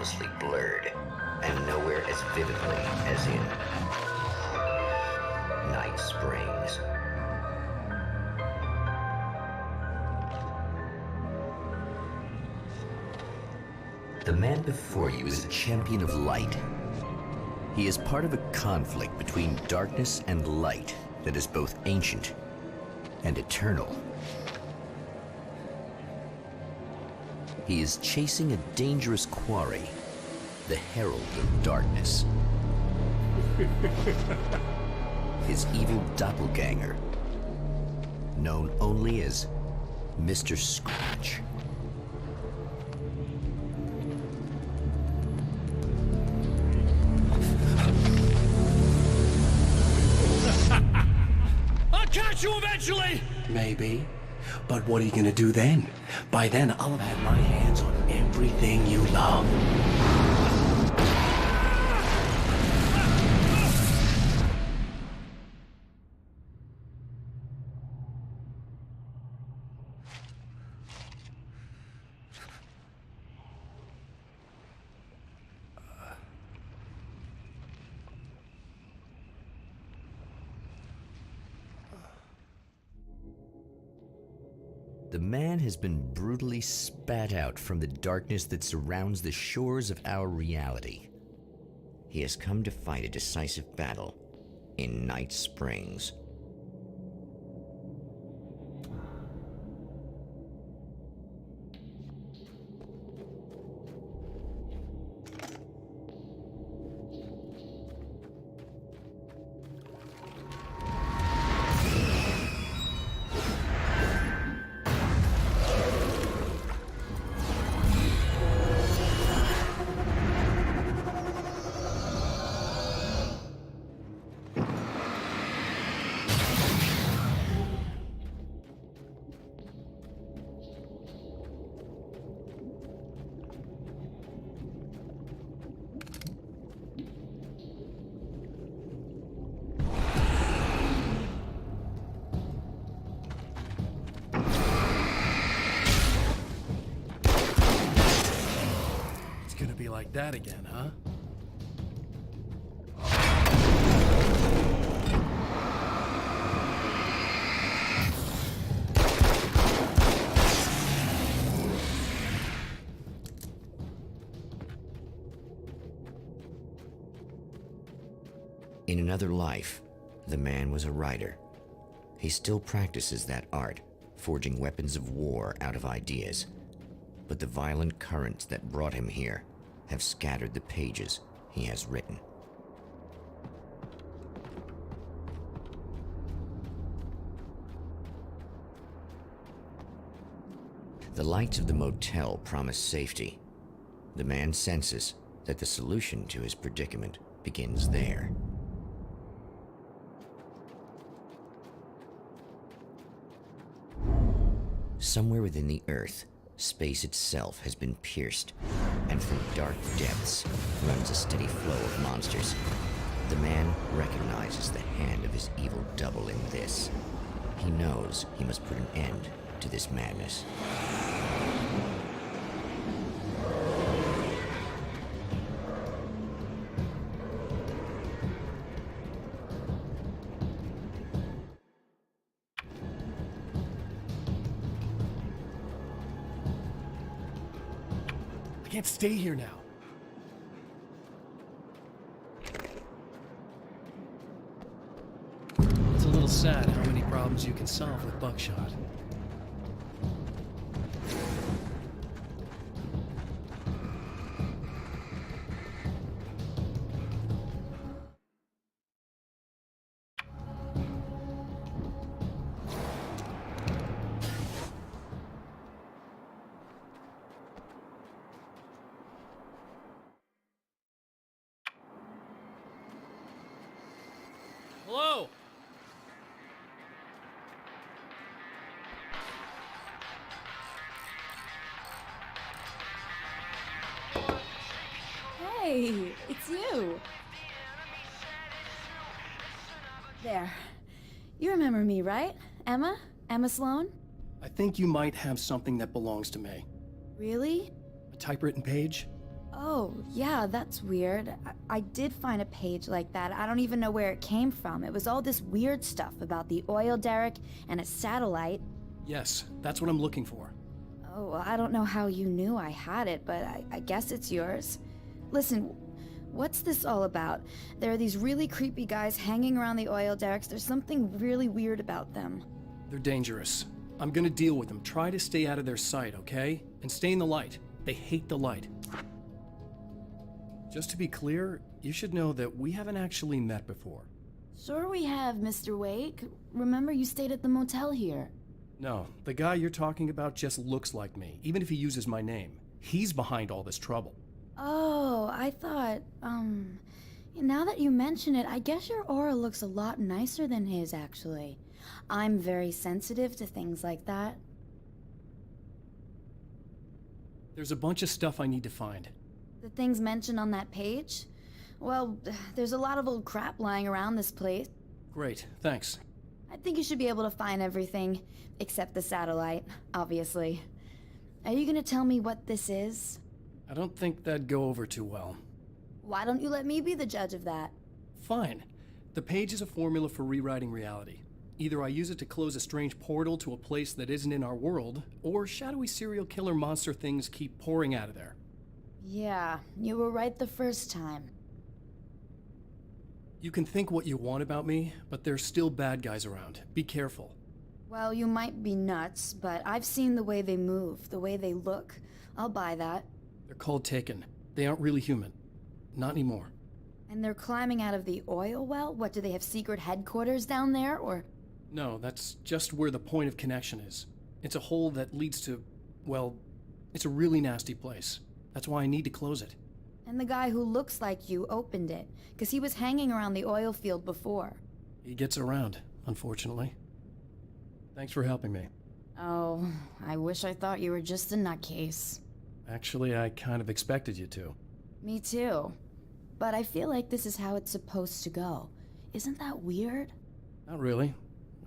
hopelessly blurred, and nowhere as vividly as in Night Springs. The man before you is a champion of light. He is part of a conflict between darkness and light that is both ancient and eternal. He is chasing a dangerous quarry, the Herald of Darkness. His evil doppelganger, known only as Mr. Scratch. I'll catch you eventually! Maybe. But what are you gonna do then? By then, I'll have had my hands on everything you love. The man has been brutally spat out from the darkness that surrounds the shores of our reality. He has come to fight a decisive battle in Night Springs. Like that again, huh? In another life, the man was a writer. He still practices that art, forging weapons of war out of ideas. But the violent currents that brought him here have scattered the pages he has written. The lights of the motel promise safety. The man senses that the solution to his predicament begins there. Somewhere within the earth, space itself has been pierced, and from dark depths runs a steady flow of monsters. The man recognizes the hand of his evil double in this. He knows he must put an end to this madness. I can't stay here now. It's a little sad how many problems you can solve with buckshot. Hello? Hey, it's you. There. You remember me, right? Emma? Emma Sloan? I think you might have something that belongs to me. Really? A typewritten page? Oh, yeah, that's weird. I did find a page like that. I don't even know where it came from. It was all this weird stuff about the oil derrick and a satellite. Yes, that's what I'm looking for. Oh, well, I don't know how you knew I had it, but I guess it's yours. Listen, what's this all about? There are these really creepy guys hanging around the oil derricks. There's something really weird about them. They're dangerous. I'm gonna deal with them. Try to stay out of their sight, okay? And stay in the light. They hate the light. Just to be clear, you should know that we haven't actually met before. Sure we have, Mr. Wake. Remember you stayed at the motel here. No, the guy you're talking about just looks like me, even if he uses my name. He's behind all this trouble. Oh, I thought, now that you mention it, I guess your aura looks a lot nicer than his, actually. I'm very sensitive to things like that. There's a bunch of stuff I need to find. The things mentioned on that page? Well, there's a lot of old crap lying around this place. Great, thanks. I think you should be able to find everything, except the satellite, obviously. Are you gonna tell me what this is? I don't think that'd go over too well. Why don't you let me be the judge of that? Fine. The page is a formula for rewriting reality. Either I use it to close a strange portal to a place that isn't in our world, or shadowy serial killer monster things keep pouring out of there. Yeah, you were right the first time. You can think what you want about me, but there's still bad guys around. Be careful. Well, you might be nuts, but I've seen the way they move, the way they look. I'll buy that. They're called Taken. They aren't really human. Not anymore. And they're climbing out of the oil well? What, do they have secret headquarters down there, or...? No, that's just where the point of connection is. It's a hole that leads to, well, it's a really nasty place. That's why I need to close it. And the guy who looks like you opened it, because he was hanging around the oil field before. He gets around, unfortunately. Thanks for helping me. Oh, I wish I thought you were just a nutcase. Actually, I kind of expected you to. Me too. But I feel like this is how it's supposed to go. Isn't that weird? Not really.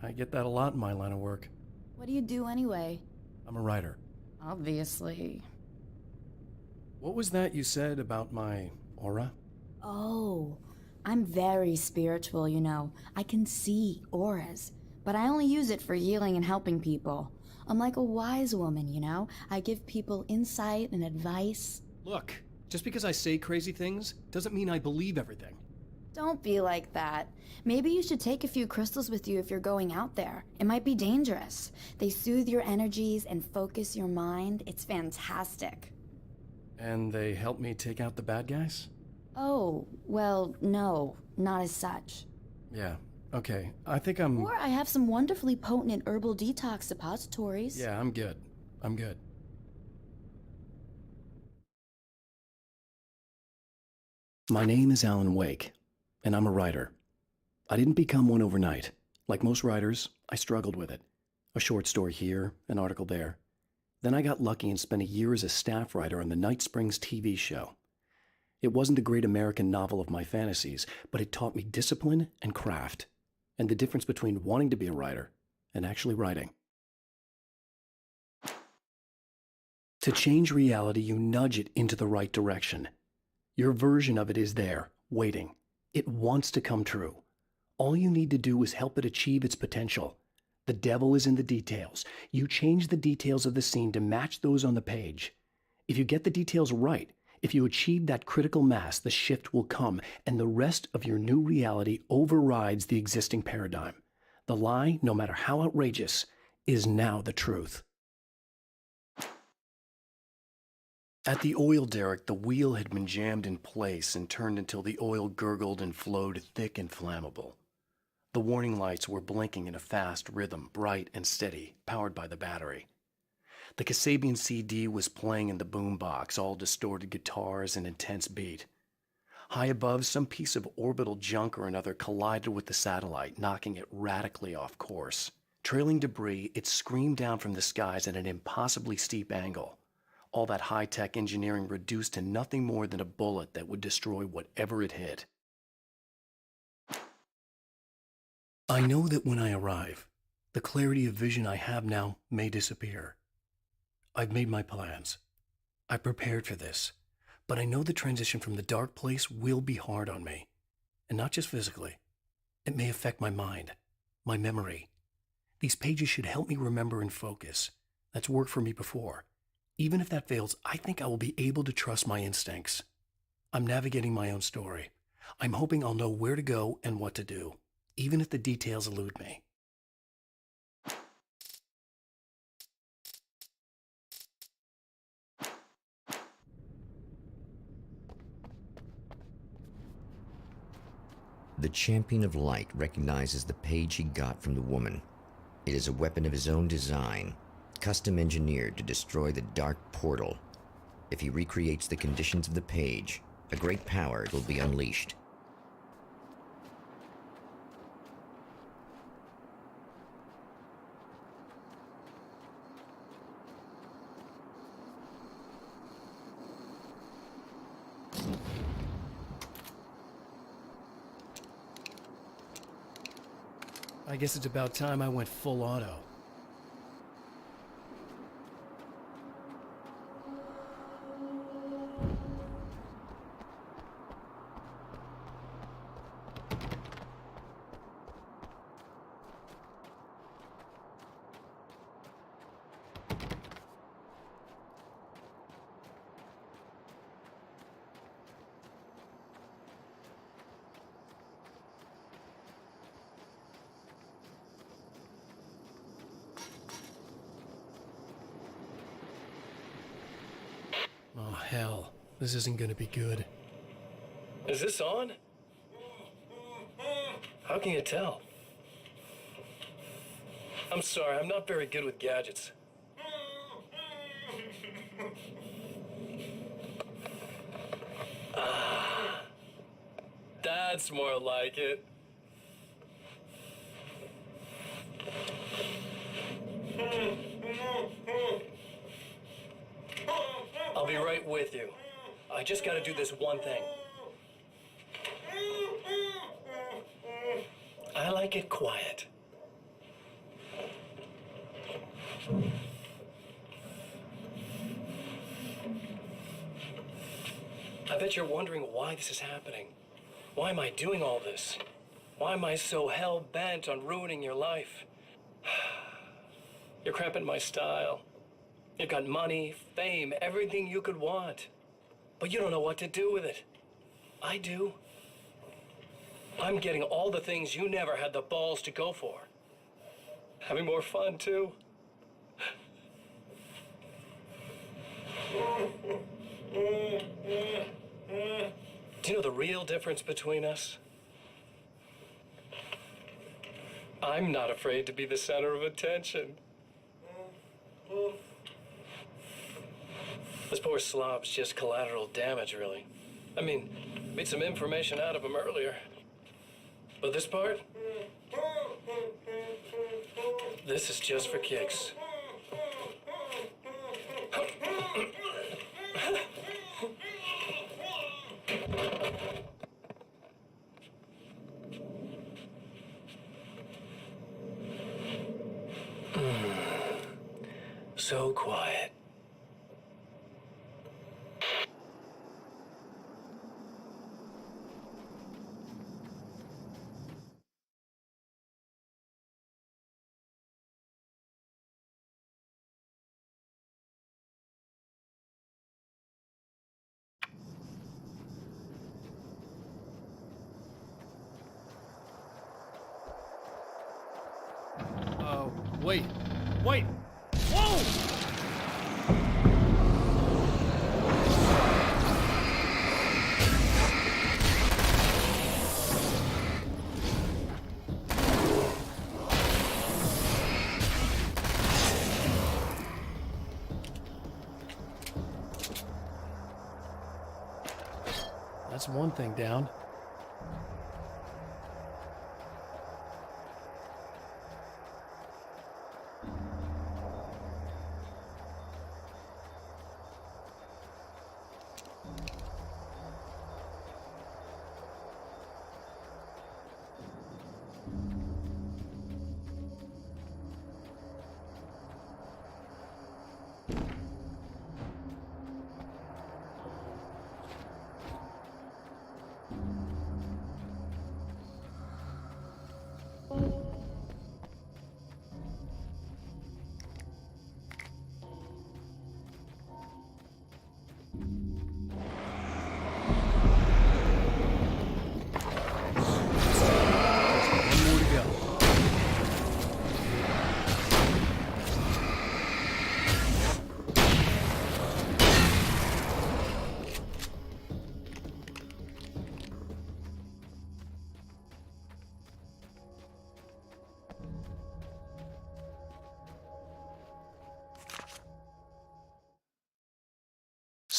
I get that a lot in my line of work. What do you do anyway? I'm a writer. Obviously. What was that you said about my aura? Oh, I'm very spiritual, you know. I can see auras, but I only use it for healing and helping people. I'm like a wise woman, you know? I give people insight and advice. Look, just because I say crazy things doesn't mean I believe everything. Don't be like that. Maybe you should take a few crystals with you if you're going out there. It might be dangerous. They soothe your energies and focus your mind. It's fantastic. And they help me take out the bad guys? Oh, well, no, not as such. Yeah, okay. I think I'm... Or I have some wonderfully potent herbal detox suppositories. Yeah, I'm good. I'm good. My name is Alan Wake, and I'm a writer. I didn't become one overnight. Like most writers, I struggled with it. A short story here, an article there. Then I got lucky and spent a year as a staff writer on the Night Springs TV show. It wasn't the great American novel of my fantasies, but it taught me discipline and craft, and the difference between wanting to be a writer and actually writing. To change reality, you nudge it into the right direction. Your version of it is there, waiting. It wants to come true. All you need to do is help it achieve its potential. The devil is in the details. You change the details of the scene to match those on the page. If you get the details right, if you achieve that critical mass, the shift will come, and the rest of your new reality overrides the existing paradigm. The lie, no matter how outrageous, is now the truth. At the oil derrick, the wheel had been jammed in place and turned until the oil gurgled and flowed thick and flammable. The warning lights were blinking in a fast rhythm, bright and steady, powered by the battery. The Kasabian CD was playing in the boombox, all distorted guitars and intense beat. High above, some piece of orbital junk or another collided with the satellite, knocking it radically off course. Trailing debris, it screamed down from the skies at an impossibly steep angle. All that high-tech engineering reduced to nothing more than a bullet that would destroy whatever it hit. I know that when I arrive, the clarity of vision I have now may disappear. I've made my plans. I prepared for this, But I know the transition from the dark place will be hard on me. And not just physically. It may affect my mind, my memory. These pages should help me remember and focus. That's worked for me before. Even if that fails, I think I will be able to trust my instincts. I'm navigating my own story. I'm hoping I'll know where to go and what to do, even if the details elude me. The champion of light recognizes the page he got from the woman. It is a weapon of his own design, custom engineered to destroy the dark portal. If he recreates the conditions of the page, a great power will be unleashed. I guess it's about time I went full auto. Oh, hell. This isn't gonna be good. Is this on? How can you tell? I'm sorry, I'm not very good with gadgets. That's more like it. I'll be right with you. I just gotta do this one thing. I like it quiet. I bet you're wondering why this is happening. Why am I doing all this? Why am I so hell-bent on ruining your life? You're cramping my style. You've got money, fame, everything you could want. But you don't know what to do with it. I do. I'm getting all the things you never had the balls to go for. Having more fun, too. Do you know the real difference between us? I'm not afraid to be the center of attention. This poor slob's just collateral damage, really. I mean, beat some information out of him earlier. But this part? This is just for kicks. So quiet. Wait! Wait! Whoa! That's one thing down.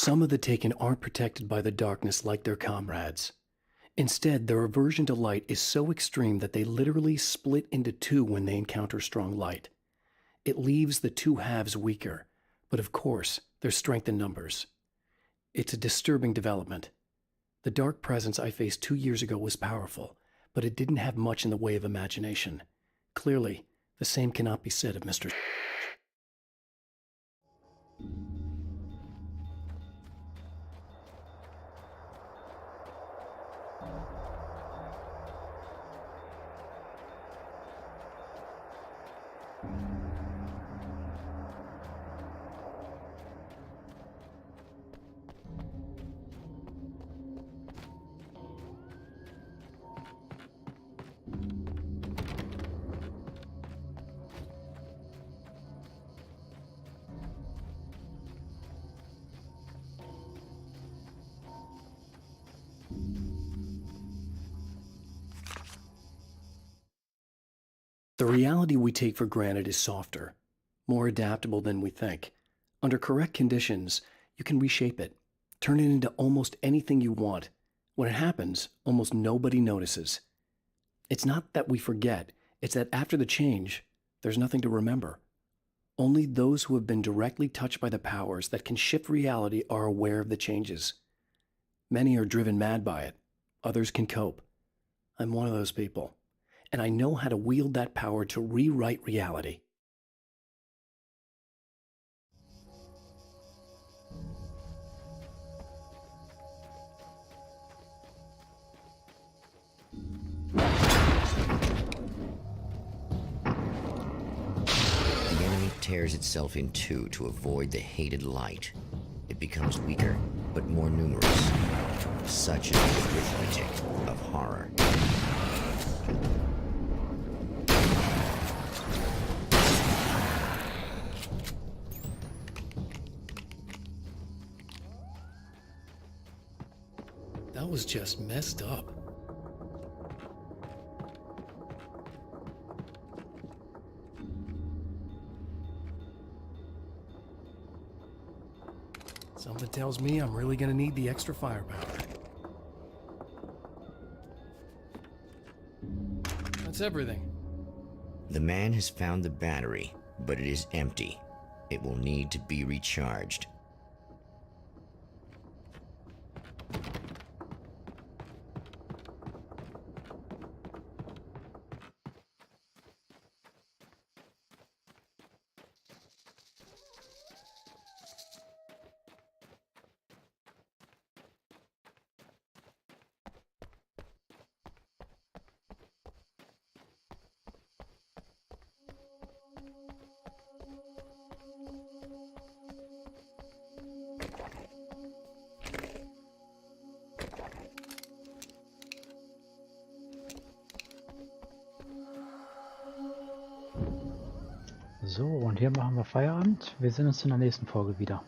Some of the Taken aren't protected by the darkness like their comrades. Instead, their aversion to light is so extreme that they literally split into two when they encounter strong light. It leaves the two halves weaker, but of course, there's strength in numbers. It's a disturbing development. The dark presence I faced 2 years ago was powerful, but it didn't have much in the way of imagination. Clearly, the same cannot be said of Mr. The reality we take for granted is softer, more adaptable than we think. Under correct conditions, you can reshape it, turn it into almost anything you want. When it happens, almost nobody notices. It's not that we forget, it's that after the change, there's nothing to remember. Only those who have been directly touched by the powers that can shift reality are aware of the changes. Many are driven mad by it. Others can cope. I'm one of those people. And I know how to wield that power to rewrite reality. The enemy tears itself in two to avoid the hated light. It becomes weaker, but more numerous. Such is the arithmetic of horror. That was just messed up. Something tells me I'm really gonna need the extra firepower. That's everything. The man has found the battery, but it is empty. It will need to be recharged. So, und hier machen wir Feierabend. Wir sehen uns in der nächsten Folge wieder.